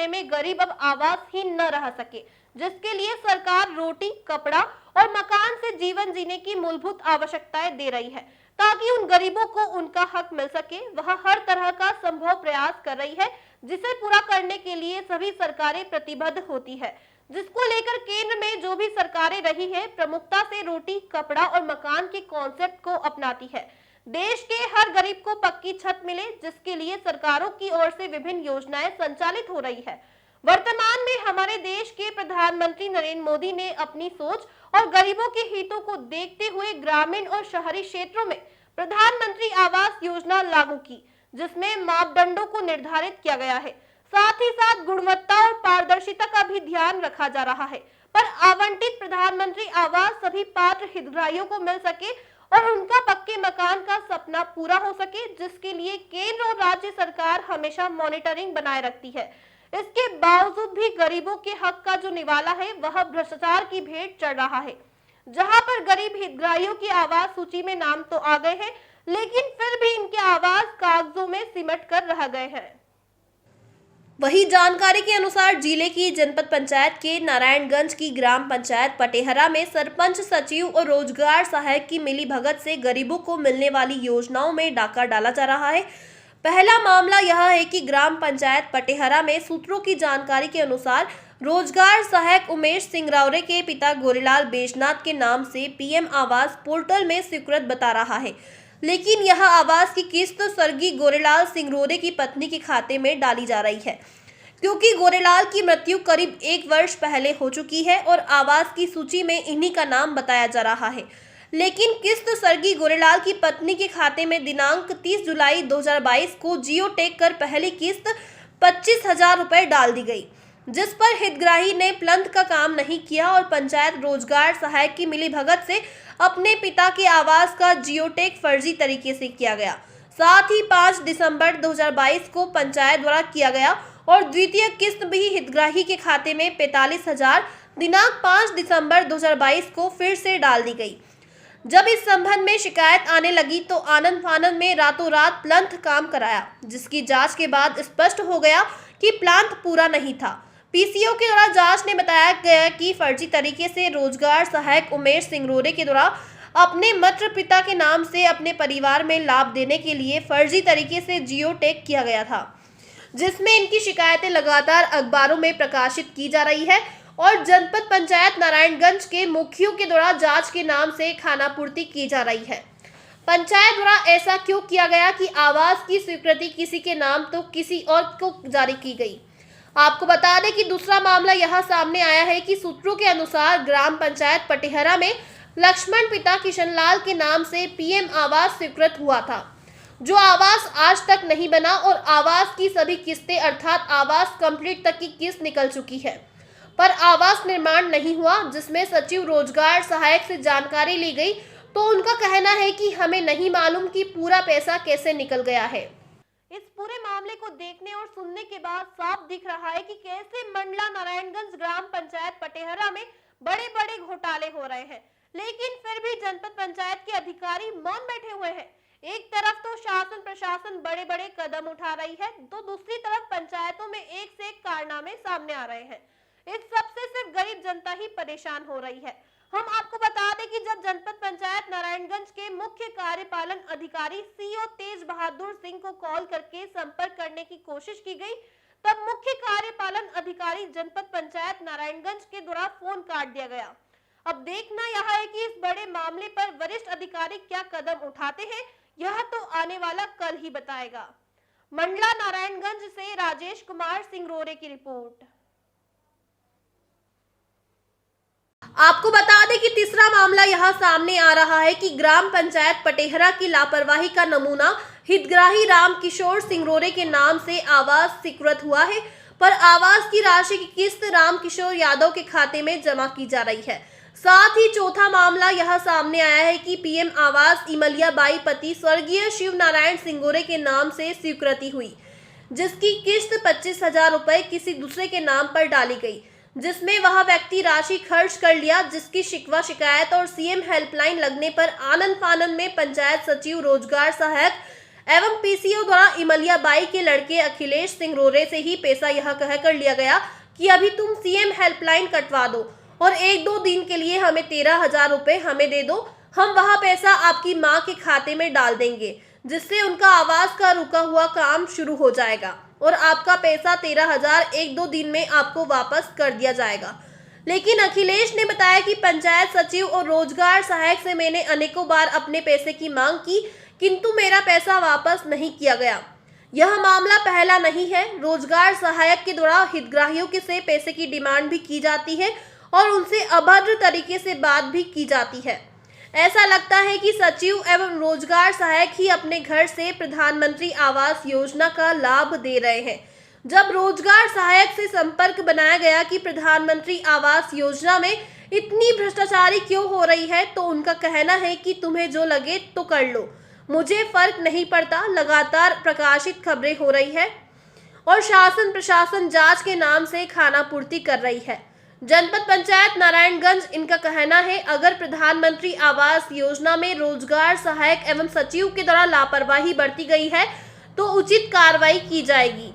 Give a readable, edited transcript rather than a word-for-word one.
समय में गरीब अब आवासहीन न रह सके, जिसके लिए सरकार रोटी, कपड़ा और मकान से जीवन जीने की मूलभूत आवश्यकताएं दे रही है। ताकि उन गरीबों को उनका हक मिल सके, वह हर तरह का संभव प्रयास कर रही है, जिसे पूरा करने के लिए सभी सरकारें प्रतिबद्ध होती है। जिसको लेकर केंद्र में जो भी सरकारें रही है, प्रमुखता से रोटी, कपड़ा और मकान के कॉन्सेप्ट को अपनाती है। देश के हर गरीब को पक्की छत मिले, जिसके लिए सरकारों की ओर से विभिन्न योजनाएं संचालित हो रही है। वर्तमान में हमारे देश के प्रधानमंत्री नरेंद्र मोदी ने अपनी सोच और गरीबों के हितों को देखते हुए ग्रामीण और शहरी क्षेत्रों में प्रधानमंत्री आवास योजना लागू की, जिसमें मापदंडों को निर्धारित किया गया है। साथ ही साथ गुणवत्ता और पारदर्शिता का भी ध्यान रखा जा रहा है। पर आवंटित प्रधानमंत्री आवास सभी पात्र हितग्राहियों को मिल सके और उनका पक्के मकान का सपना पूरा हो सके, जिसके लिए केंद्र और राज्य सरकार हमेशा मॉनिटरिंग बनाए रखती है। इसके बावजूद भी गरीबों के हक का जो निवाला है, वह भ्रष्टाचार की भेंट चढ़ रहा है। जहां पर गरीब हितग्राहियों की आवास सूची में नाम तो आ गए हैं, लेकिन फिर भी इनके आवास कागजों में सिमट कर रह गए हैं। वही जानकारी के अनुसार जिले की जनपद पंचायत के नारायणगंज की ग्राम पंचायत पटेहरा में सरपंच, सचिव और रोजगार सहायक की मिलीभगत से गरीबों को मिलने वाली योजनाओं में डाका डाला जा रहा है। पहला मामला यह है कि ग्राम पंचायत पटेहरा में सूत्रों की जानकारी के अनुसार रोजगार सहायक उमेश सिंह रावरे के पिता गोरेलाल बैजनाथ के नाम से पीएम आवास पोर्टल में स्वीकृत बता रहा है, लेकिन यह आवास की किस्त स्वर्गीय गोरेलाल सिंह रावरे की पत्नी के खाते में डाली जा रही है, क्योंकि गोरेलाल की मृत्यु करीब 1 वर्ष पहले हो चुकी है और आवास की सूची में इन्हीं का नाम बताया जा रहा है। लेकिन किस्त स्वर्गीय गोरेलाल की पत्नी के खाते में दिनांक 30 जुलाई 2022 को जियो टैग कर पहली किस्त 25,000 रुपए डाल दी गई, जिस पर हितग्राही ने प्लंथ का काम नहीं किया और पंचायत रोजगार सहायक की मिलीभगत से अपने पिता के आवास का जियो टैग फर्जी तरीके से किया गया। साथ ही 5 दिसंबर 2022 को पंचायत द्वारा किया गया और द्वितीय किस्त भी हितग्राही के खाते में 45,000 दिनांक 5 दिसंबर 2022 को फिर से डाल दी गई। जब इस संबंध में शिकायत आने लगी तो आनंद फानंद में रातों रात प्लंथ काम कराया, जिसकी जांच के बाद स्पष्ट हो गया कि प्लांथ पूरा नहीं था। पीसीओ के द्वारा जांच ने बताया गया कि फर्जी तरीके से रोजगार सहायक उमेश सिंह रावरे के द्वारा अपने मात्र पिता के नाम से अपने परिवार में लाभ देने के लिए फर्जी तरीके से जियो टैग किया गया था, जिसमें इनकी शिकायतें लगातार अखबारों में प्रकाशित की जा रही है और जनपद पंचायत नारायणगंज के मुखियों के द्वारा जांच के नाम से खानापूर्ति की जा रही है। पंचायत द्वारा ऐसा क्यों किया गया कि आवास की स्वीकृति किसी के नाम तो किसी और को जारी की गई। आपको बता दें कि दूसरा मामला यह सामने आया है कि सूत्रों के अनुसार ग्राम पंचायत पटेहरा में लक्ष्मण पिता किशनलाल के नाम से पीएम आवास स्वीकृत हुआ था, जो आवास आज तक नहीं बना और आवास की सभी किस्तें अर्थात आवास कंप्लीट तक की किस्त निकल चुकी है, पर आवास निर्माण नहीं हुआ। जिसमें सचिव रोजगार सहायक से जानकारी ली गई तो उनका कहना है कि हमें नहीं मालूम कि पूरा पैसा कैसे निकल गया है। इस पूरे मामले को देखने और सुनने के बाद साफ दिख रहा है कि कैसे मंडला नारायणगंज ग्राम पंचायत पटेहरा में बड़े बड़े घोटाले हो रहे हैं, लेकिन फिर भी जनपद पंचायत के अधिकारी मौन बैठे हुए हैं। एक तरफ तो शासन प्रशासन बड़े बड़े कदम उठा रही है, तो दूसरी तरफ पंचायतों में एक से एक कारनामे सामने आ रहे हैं। इस सबसे सिर्फ गरीब जनता ही परेशान हो रही है। हम आपको बता दें कि जब जनपद पंचायत नारायणगंज के मुख्य कार्यपालन अधिकारी सीओ तेज बहादुर सिंह को कॉल करके संपर्क करने की कोशिश की गई, तब मुख्य कार्यपालन अधिकारी जनपद पंचायत नारायणगंज के द्वारा फोन काट दिया गया। अब देखना यह है कि इस बड़े मामले पर वरिष्ठ अधिकारी क्या कदम उठाते हैं, यह तो आने वाला कल ही बताएगा। मंडला नारायणगंज से राजेश कुमार सिंह रावरे की रिपोर्ट। आपको बता दें कि तीसरा मामला यह सामने आ रहा है कि ग्राम पंचायत पटेहरा की लापरवाही का नमूना हितग्राही राम किशोर सिंह रावरे के नाम से आवास स्वीकृत हुआ है, पर आवास की राशि की किस्त राम किशोर यादव के खाते में जमा की जा रही है। साथ ही चौथा मामला यह सामने आया है कि पीएम आवास इमलिया बाई पति स्वर्गीय शिव नारायण सिंह रावरे के नाम से स्वीकृति हुई, जिसकी किस्त 25,000 रुपए किसी दूसरे के नाम पर डाली गई, जिसमें वह व्यक्ति राशि खर्च कर लिया, जिसकी शिकवा शिकायत और सीएम हेल्पलाइन लगने पर आनंद फानंद में पंचायत सचिव रोजगार सहायक एवं पीसीओ द्वारा इमलिया बाई के लड़के अखिलेश सिंह रोरे से ही पैसा यह कहकर लिया गया कि अभी तुम सीएम हेल्पलाइन कटवा दो और 1-2 दिन के लिए हमें 13,000 रुपए हमें दे दो, हम वह पैसा आपकी माँ के खाते में डाल देंगे, जिससे उनका आवास का रुका हुआ काम शुरू हो जाएगा और आपका पैसा 13,000 1-2 दिन में आपको वापस कर दिया जाएगा। लेकिन अखिलेश ने बताया कि पंचायत सचिव और रोजगार सहायक से मैंने अनेकों बार अपने पैसे की मांग की, किंतु मेरा पैसा वापस नहीं किया गया। यह मामला पहला नहीं है। रोजगार सहायक के द्वारा हितग्राहियों के से पैसे की डिमांड भी की जाती है और उनसे अभद्र तरीके से बात भी की जाती है। ऐसा लगता है कि सचिव एवं रोजगार सहायक ही अपने घर से प्रधानमंत्री आवास योजना का लाभ दे रहे हैं। जब रोजगार सहायक से संपर्क बनाया गया कि प्रधानमंत्री आवास योजना में इतनी भ्रष्टाचारी क्यों हो रही है, तो उनका कहना है कि तुम्हें जो लगे तो कर लो, मुझे फर्क नहीं पड़ता। लगातार प्रकाशित खबरें हो रही है और शासन प्रशासन जांच के नाम से खानापूर्ति कर रही है। जनपद पंचायत नारायणगंज, इनका कहना है अगर प्रधानमंत्री आवास योजना में रोजगार सहायक एवं सचिव के द्वारा लापरवाही बरती गई है तो उचित कार्रवाई की जाएगी।